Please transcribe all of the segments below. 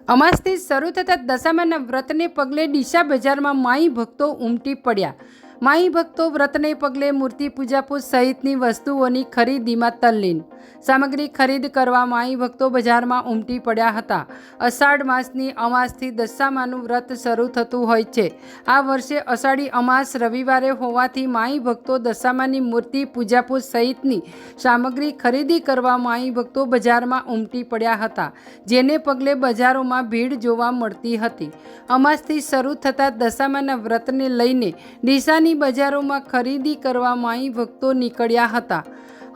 અમાસથી શરૂ થતા દશામાના વ્રતને પગલે ડીસા બજારમાં માઈ ભક્તો ઉમટી પડ્યા। માઈ ભક્તો વ્રતને પગલે મૂર્તિ પૂજાપૂજ સહિતની વસ્તુઓની ખરીદીમાં તલ્લીન। સામગ્રી ખરીદ કરવા માઈ ભક્તો બજારમાં ઉમટી પડ્યા હતા। અષાઢ માસની અમાસથી દશામાનું વ્રત શરૂ થતું હોય છે। આ વર્ષે અષાઢી અમાસ રવિવારે હોવાથી માઈ ભક્તો દશામાની મૂર્તિ પૂજાપૂજ સહિતની સામગ્રી ખરીદી કરવા માઈ ભક્તો બજારમાં ઉમટી પડ્યા હતા, જેને પગલે બજારોમાં ભીડ જોવા મળતી હતી। અમાસથી શરૂ થતા દશામાના વ્રતને લઈને ડીસાની બજારોમાં ખરીદી કરવા માઈ ભક્તો નીકળ્યા હતા।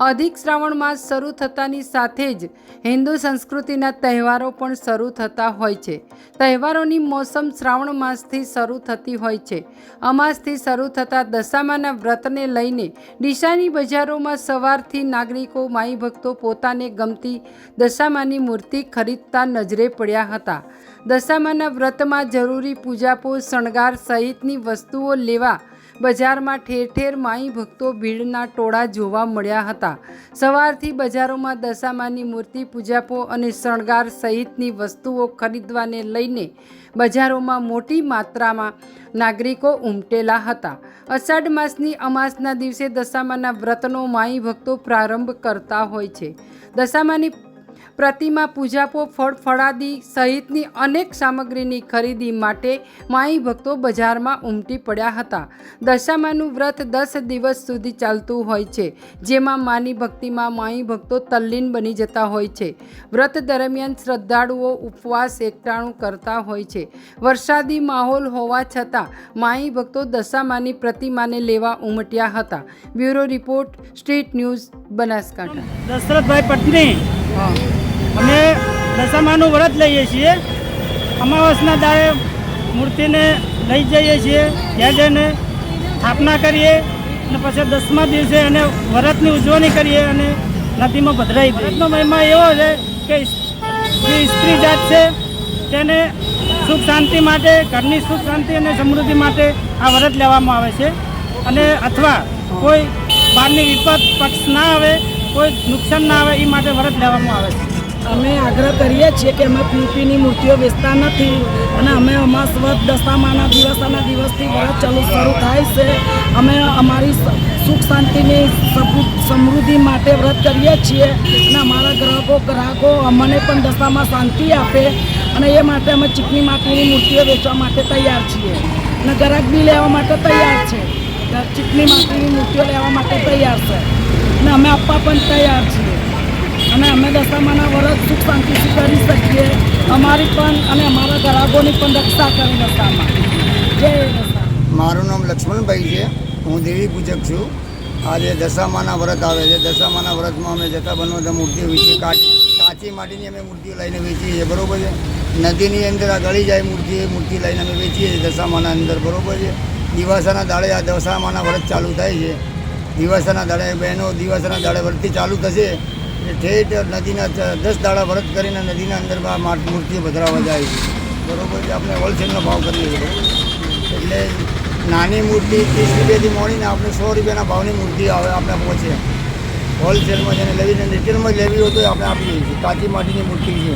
અધિક શ્રાવણ માસ શરૂ થતાની સાથે જ હિન્દુ સંસ્કૃતિના તહેવારો પણ શરૂ થતા હોય છે। તહેવારોની મોસમ શ્રાવણ માસથી શરૂ થતી હોય છે। અમાસથી શરૂ થતા દશામાના વ્રતને લઈને ડીસાની બજારોમાં સવારથી નાગરિકો માઈ ભક્તો પોતાને ગમતી દશામાની મૂર્તિ ખરીદતા નજરે પડ્યા હતા। દશામાના વ્રતમાં જરૂરી પૂજાપૂજ શણગાર સહિતની વસ્તુઓ લેવા બજારમાં ઠેર ઠેર માઈ ભક્તો ભીડના ટોળા જોવા મળ્યા હતા। સવારથી બજારોમાં દશામાની મૂર્તિ પૂજાપો અને શણગાર સહિતની વસ્તુઓ ખરીદવાને લઈને બજારોમાં મોટી માત્રામાં નાગરિકો ઉમટેલા હતા। અષાઢ માસની અમાસના દિવસે દશામાના વ્રતનો માઈ ભક્તો પ્રારંભ કરતા હોય છે। દશામાની પ્રતિમા પૂજાપો ફળ ફળાદી સહિતની અનેક સામગ્રીની ખરીદી માટે માઈ ભક્તો બજારમાં ઉમટી પડ્યા હતા। દશામાનું વ્રત 10 દિવસ સુધી ચાલતું હોય છે, જેમાં માની ભક્તિમાં માઈ ભક્તો તલ્લીન બની જતા હોય છે। વ્રત દરમિયાન શ્રદ્ધાળુઓ ઉપવાસ એકટાણું કરતા હોય છે। વરસાદી માહોલ હોવા છતાં માઈ ભક્તો દશામાની પ્રતિમાને લેવા ઉમટ્યા હતા। Bureau report, street news, Banaskantha. Dasharathbhai પત્ની અમે દશામાનું વ્રત લઈએ છીએ। અમાવસના દાડે મૂર્તિને લઈ જઈએ છીએ, ત્યાં જઈને સ્થાપના કરીએ અને પછી 10મા દિવસે એને વ્રતની ઉજવણી કરીએ અને નદીમાં પધરાવી દઈએ। વ્રતનો મહિમા એવો છે કે જે સ્ત્રી જાત છે તેને સુખ શાંતિ માટે, ઘરની સુખ શાંતિ અને સમૃદ્ધિ માટે આ વ્રત લેવામાં આવે છે અને અથવા કોઈ બહારની વિપત પક્ષ ના આવે, કોઈ નુકસાન ના આવે એ માટે વ્રત લેવામાં આવે છે। અમે આગ્રહ કરીએ છીએ કે અમે પીપીની મૂર્તિઓ વેચતા નથી અને અમે અમાસવત દશામાના દિવસથી વ્રત શરૂ થાય છે। અમે અમારી સુખ શાંતિની સમૃદ્ધિ માટે વ્રત કરીએ છીએ અને અમારા ગ્રાહકો અમને પણ દશામાં શાંતિ આપે અને એ માટે અમે ચીકણી માટીની મૂર્તિઓ વેચવા માટે તૈયાર છીએ અને ગ્રાહક બી લેવા માટે તૈયાર છે। ચીકણી માટીની મૂર્તિઓ લેવા માટે તૈયાર છે અને અમે આપવા પણ તૈયાર છીએ અને અમે દશામાના વ્રત સુખ શાંતિથી કરી શકીએ। અમારી પણ અને અમારા ગ્રાહકોની પણ રક્ષા કરી દશામાં। જય દશા। મારું નામ લક્ષ્મણભાઈ છે, હું દેવી પૂજક છું। આજે દશામાના વ્રત આવે છે। દશામાના વ્રતમાં અમે જતા બનવા મૂર્તિઓ વેચીએ, કાચી માટીની અમે મૂર્તિઓ લઈને વેચીએ છીએ, બરાબર છે। નદીની અંદર આ ગળી જાય મૂર્તિ લઈને અમે વેચીએ છીએ દશામાના અંદર, બરાબર છે। દિવાસાના દાડે આ દશામાના વ્રત ચાલુ થાય છે। દિવાસાના દાડે બહેનો દિવાસાના દાડે વ્રતથી ચાલુ થશે, ઠેઠ નદીના 10 દાડા વ્રત કરીને નદીના અંદર મૂર્તિઓ પધરાવવા જાય છે, બરાબર છે। આપણે હોલસેલનો ભાવ કરીએ છીએ, એટલે નાની મૂર્તિ 30 રૂપિયાથી મોડીને આપણે 100 રૂપિયાના ભાવની મૂર્તિ આવે આપણે પહોંચે। હોલસેલમાં જેને લેવી રિટેલમાં લેવી હોય તો આપણે આપીએ છીએ। કાચી માટીની મૂર્તિ છે।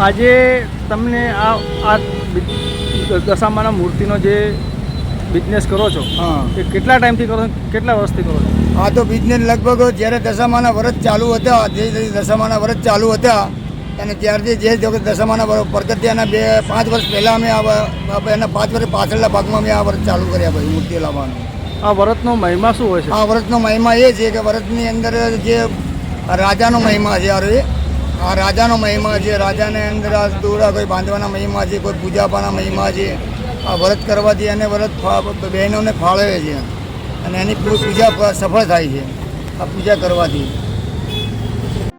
આજે તમને આ દશામાના મૂર્તિનો જે બિઝનેસ કરો છો, હા, એ કેટલા ટાઈમથી કરો છો, કેટલા વર્ષથી કરો છો? આ તો બિઝનેસ લગભગ જ્યારે દશામાના વ્રત ચાલુ હતા, જે દશામાના વ્રત ચાલુ હતા અને ત્યારથી જે દશામાના પરગત્યાના 5 વર્ષ પહેલાં અમે એના 5 વર્ષ પાછળના ભાગમાં અમે આ વ્રત ચાલુ કર્યા ભાઈ મૂર્તિ લાવવાનું। આ વ્રતનો મહિમા શું હોય છે? આ વ્રતનો મહિમા એ છે કે વ્રતની અંદર જે રાજાનો મહિમા છે, આ રાજાનો મહિમા છે। રાજાને અંદર આ દોરા કોઈ બાંધવાના મહિમા છે, કોઈ પૂજાપાના મહિમા છે। આ વ્રત કરવાથી અને વ્રત બહેનોને ફાળવે છે અને એની પૂજા સફળ થાય છે આ પૂજા કરવાથી।